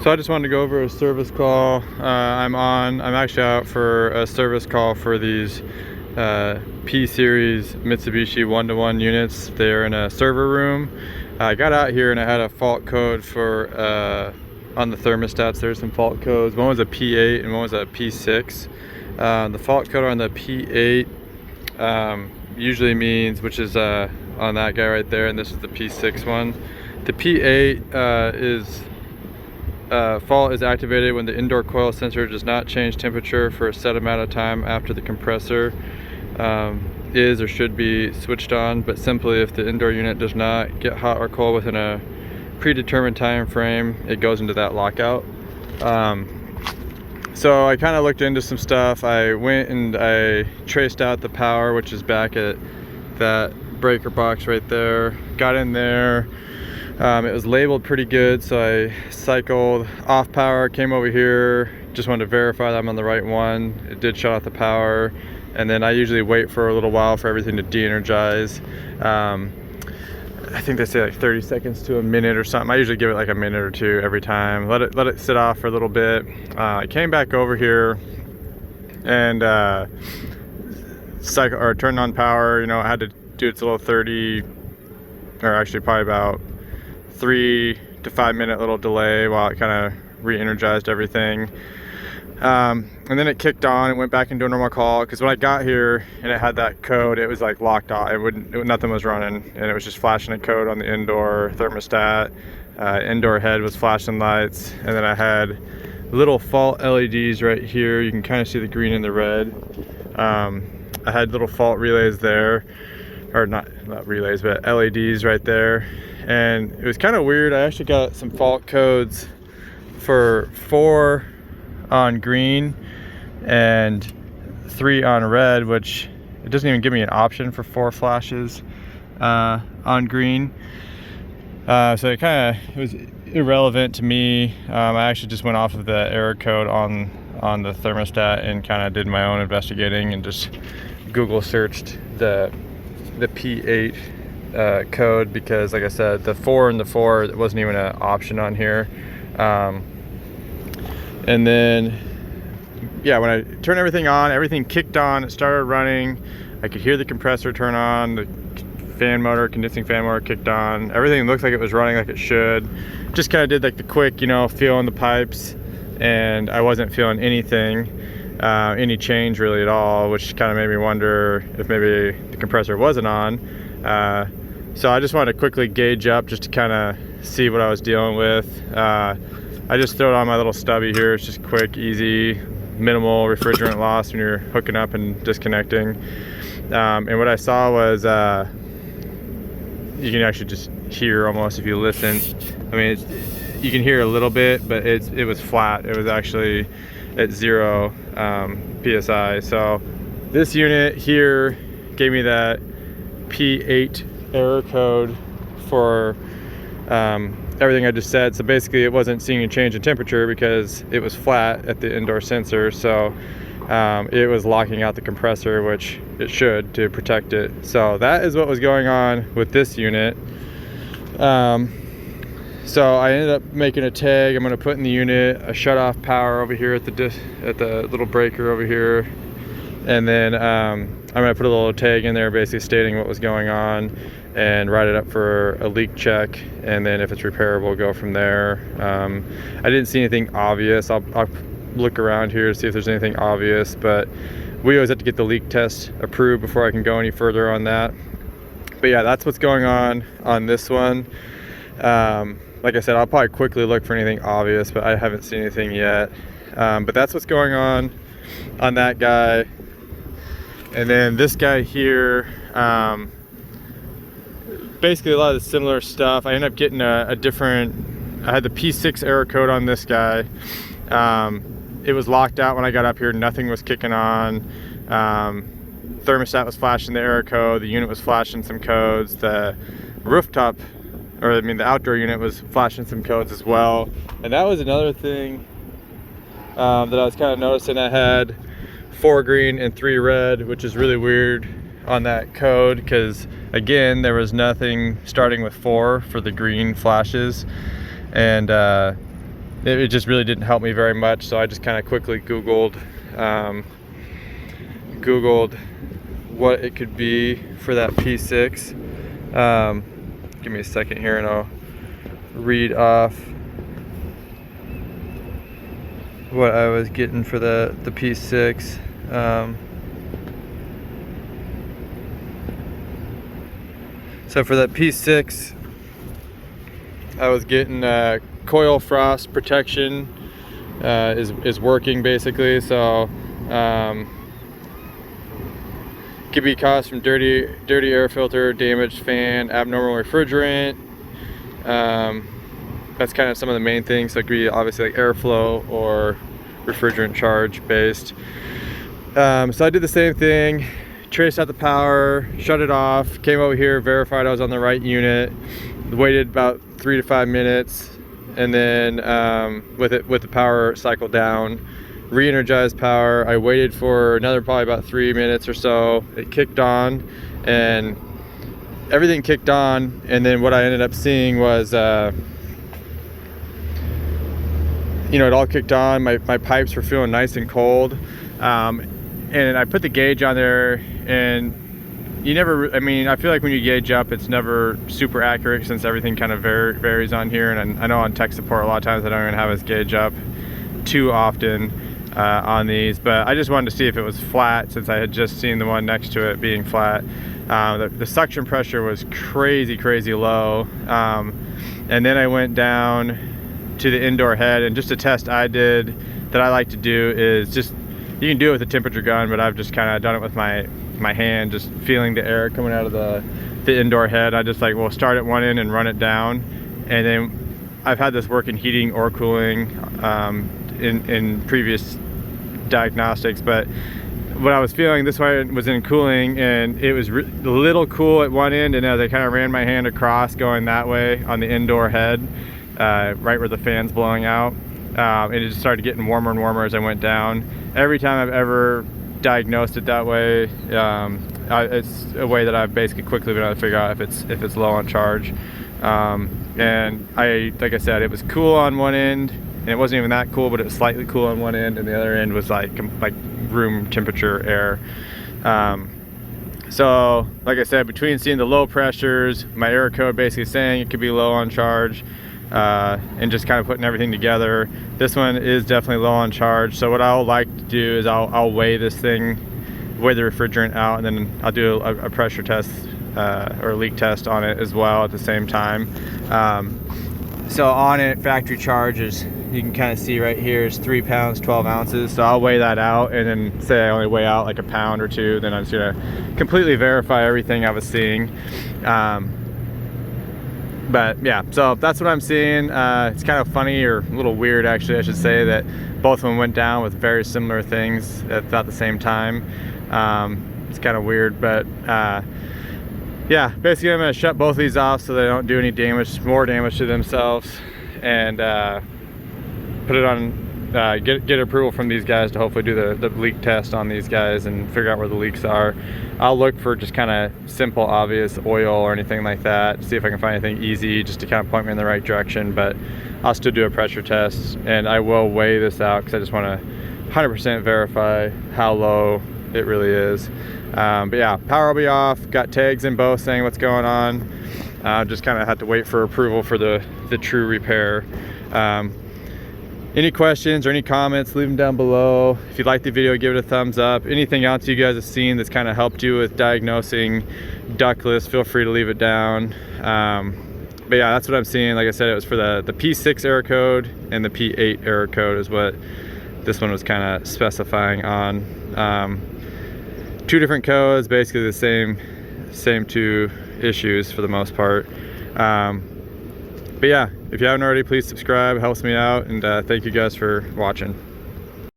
So I just wanted to go over a service call. I'm actually out for a service call for these P-Series Mitsubishi 1-to-1 units. They're in a server room. I got out here and I had a fault code for on the thermostats. There's some fault codes. One was a P8 and one was a P6. The fault code on the P8 usually means, which is on that guy right there, and this is the P6 one. The P8 fault is activated when the indoor coil sensor does not change temperature for a set amount of time after the compressor is or should be switched on, but simply if the indoor unit does not get hot or cold within a predetermined time frame, it goes into that lockout. So I kind of looked into some stuff. I went and I traced out the power, which is back at that breaker box right there. Got in there. It was labeled pretty good, so I cycled off power, came over here, just wanted to verify that I'm on the right one. It did shut off the power, and then I usually wait for a little while for everything to de-energize. I think they say like 30 seconds to a minute or something. I usually give it like a minute or two every time. Let it sit off for a little bit. I came back over here and turned on power. You know, I had to do its little 30, or actually probably about 3 to 5 minute little delay while it kind of re-energized everything. And then it kicked on. It went back into a normal call, because when I got here and it had that code, it was like locked off. Nothing was running, and it was just flashing a code on the indoor thermostat. Indoor head was flashing lights, and then I had little fault LEDs right here. You can kind of see the green and the red. I had little fault relays there, or not relays, but LEDs right there. And it was kind of weird. I actually got some fault codes for 4 on green and 3 on red, which it doesn't even give me an option for 4 flashes on green. So it was irrelevant to me. I actually just went off of the error code on the thermostat and kind of did my own investigating and just Google searched the P8 code, because like I said, the 4 and the 4 wasn't even an option on here. And then yeah, when I turned everything on, everything kicked on, it started running. I could hear the compressor turn on, the fan motor, condensing fan motor kicked on. Everything looked like it was running like it should. Just kind of did like the quick, you know, feel in the pipes, and I wasn't feeling anything, any change really at all, which kind of made me wonder if maybe the compressor wasn't on. So I just wanted to quickly gauge up just to kind of see what I was dealing with. I just throw it on my little stubby here. It's just quick, easy, minimal refrigerant loss when you're hooking up and disconnecting. And what I saw was, you can actually just hear almost if you listen. I mean, you can hear a little bit, but it was flat. It was actually at 0 PSI. So this unit here gave me that P8 error code for everything I just said. So basically it wasn't seeing a change in temperature because it was flat at the indoor sensor. So it was locking out the compressor, which it should, to protect it. So that is what was going on with this unit. So I ended up making a tag. I'm going to put in the unit a shut off power over here at the little breaker over here, and then I'm going to put a little tag in there basically stating what was going on and write it up for a leak check, and then if it's repairable, go from there. I didn't see anything obvious. I'll look around here to see if there's anything obvious, but we always have to get the leak test approved before I can go any further on that. But yeah, that's what's going on this one. Like I said, I'll probably quickly look for anything obvious, but I haven't seen anything yet. But that's what's going on that guy. And then this guy here, basically a lot of the similar stuff. I ended up getting a different, I had the P6 error code on this guy. It was locked out when I got up here. Nothing was kicking on. Thermostat was flashing the error code. The unit was flashing some codes. The rooftop, or I mean the outdoor unit, was flashing some codes as well. And that was another thing that I was kind of noticing. I had 4 green and 3 red, which is really weird on that code, because again, there was nothing starting with 4 for the green flashes. And it just really didn't help me very much. So I just kind of quickly Googled what it could be for that P6. Give me a second here and I'll read off what I was getting for the P6. So for that P6, I was getting coil frost protection is working basically. So could be caused from dirty air filter, damaged fan, abnormal refrigerant. That's kind of some of the main things. So it could be obviously like airflow or refrigerant charge based. So I did the same thing, traced out the power, shut it off, came over here, verified I was on the right unit, waited about 3 to 5 minutes, and then with the power cycle down, re-energized power. I waited for another probably about 3 minutes or so. It kicked on and everything kicked on, and then what I ended up seeing was you know, it all kicked on. My pipes were feeling nice and cold, and I put the gauge on there, and you never, I mean, I feel like when you gauge up, it's never super accurate since everything kind of varies on here. And I know on tech support a lot of times I don't even have us gauge up too often on these, but I just wanted to see if it was flat since I had just seen the one next to it being flat. The suction pressure was crazy low, and then I went down to the indoor head, and just a test I did that I like to do is just, you can do it with a temperature gun, but I've just kind of done it with my hand, just feeling the air coming out of the indoor head. I just like, well, start at one end and run it down, and then I've had this work in heating or cooling in previous diagnostics, but what I was feeling this way was in cooling, and it was a little cool at one end, and as I kind of ran my hand across going that way on the indoor head, right where the fan's blowing out, and it just started getting warmer and warmer as I went down. Every time I've ever diagnosed it that way, it's a way that I've basically quickly been able to figure out if it's low on charge. And like I said, it was cool on one end, and it wasn't even that cool, but it was slightly cool on one end, and the other end was like room temperature air. So like I said, between seeing the low pressures, my error code basically saying it could be low on charge, and just kind of putting everything together, this one is definitely low on charge. So what I'll like to do is I'll weigh this thing, weigh the refrigerant out, and then I'll do a pressure test or a leak test on it as well at the same time. So on it, factory charge is, you can kind of see right here, is 3 pounds 12 ounces. So I'll weigh that out, and then say I only weigh out like a pound or two, then I'm just gonna completely verify everything I was seeing. But yeah, so that's what I'm seeing. It's kind of funny, or a little weird actually, I should say, that both of them went down with very similar things at about the same time. It's kind of weird, but yeah, basically I'm gonna shut both of these off so they don't do any damage, more damage to themselves, and put it on, get approval from these guys to hopefully do the leak test on these guys and figure out where the leaks are. I'll look for just kind of simple, obvious oil or anything like that, see if I can find anything easy just to kind of point me in the right direction, but I'll still do a pressure test, and I will weigh this out because I just want to 100% verify how low it really is. But yeah, power will be off, got tags in both saying what's going on. Just kind of had to wait for approval for the true repair. Any questions or any comments, leave them down below. If you like the video, give it a thumbs up. Anything else you guys have seen that's kind of helped you with diagnosing ductless, feel free to leave it down. But yeah, that's what I'm seeing. Like I said, it was for the P6 error code, and the P8 error code is what this one was kind of specifying on. 2 different codes, basically the same 2 issues for the most part. But yeah, if you haven't already, please subscribe, it helps me out, and thank you guys for watching.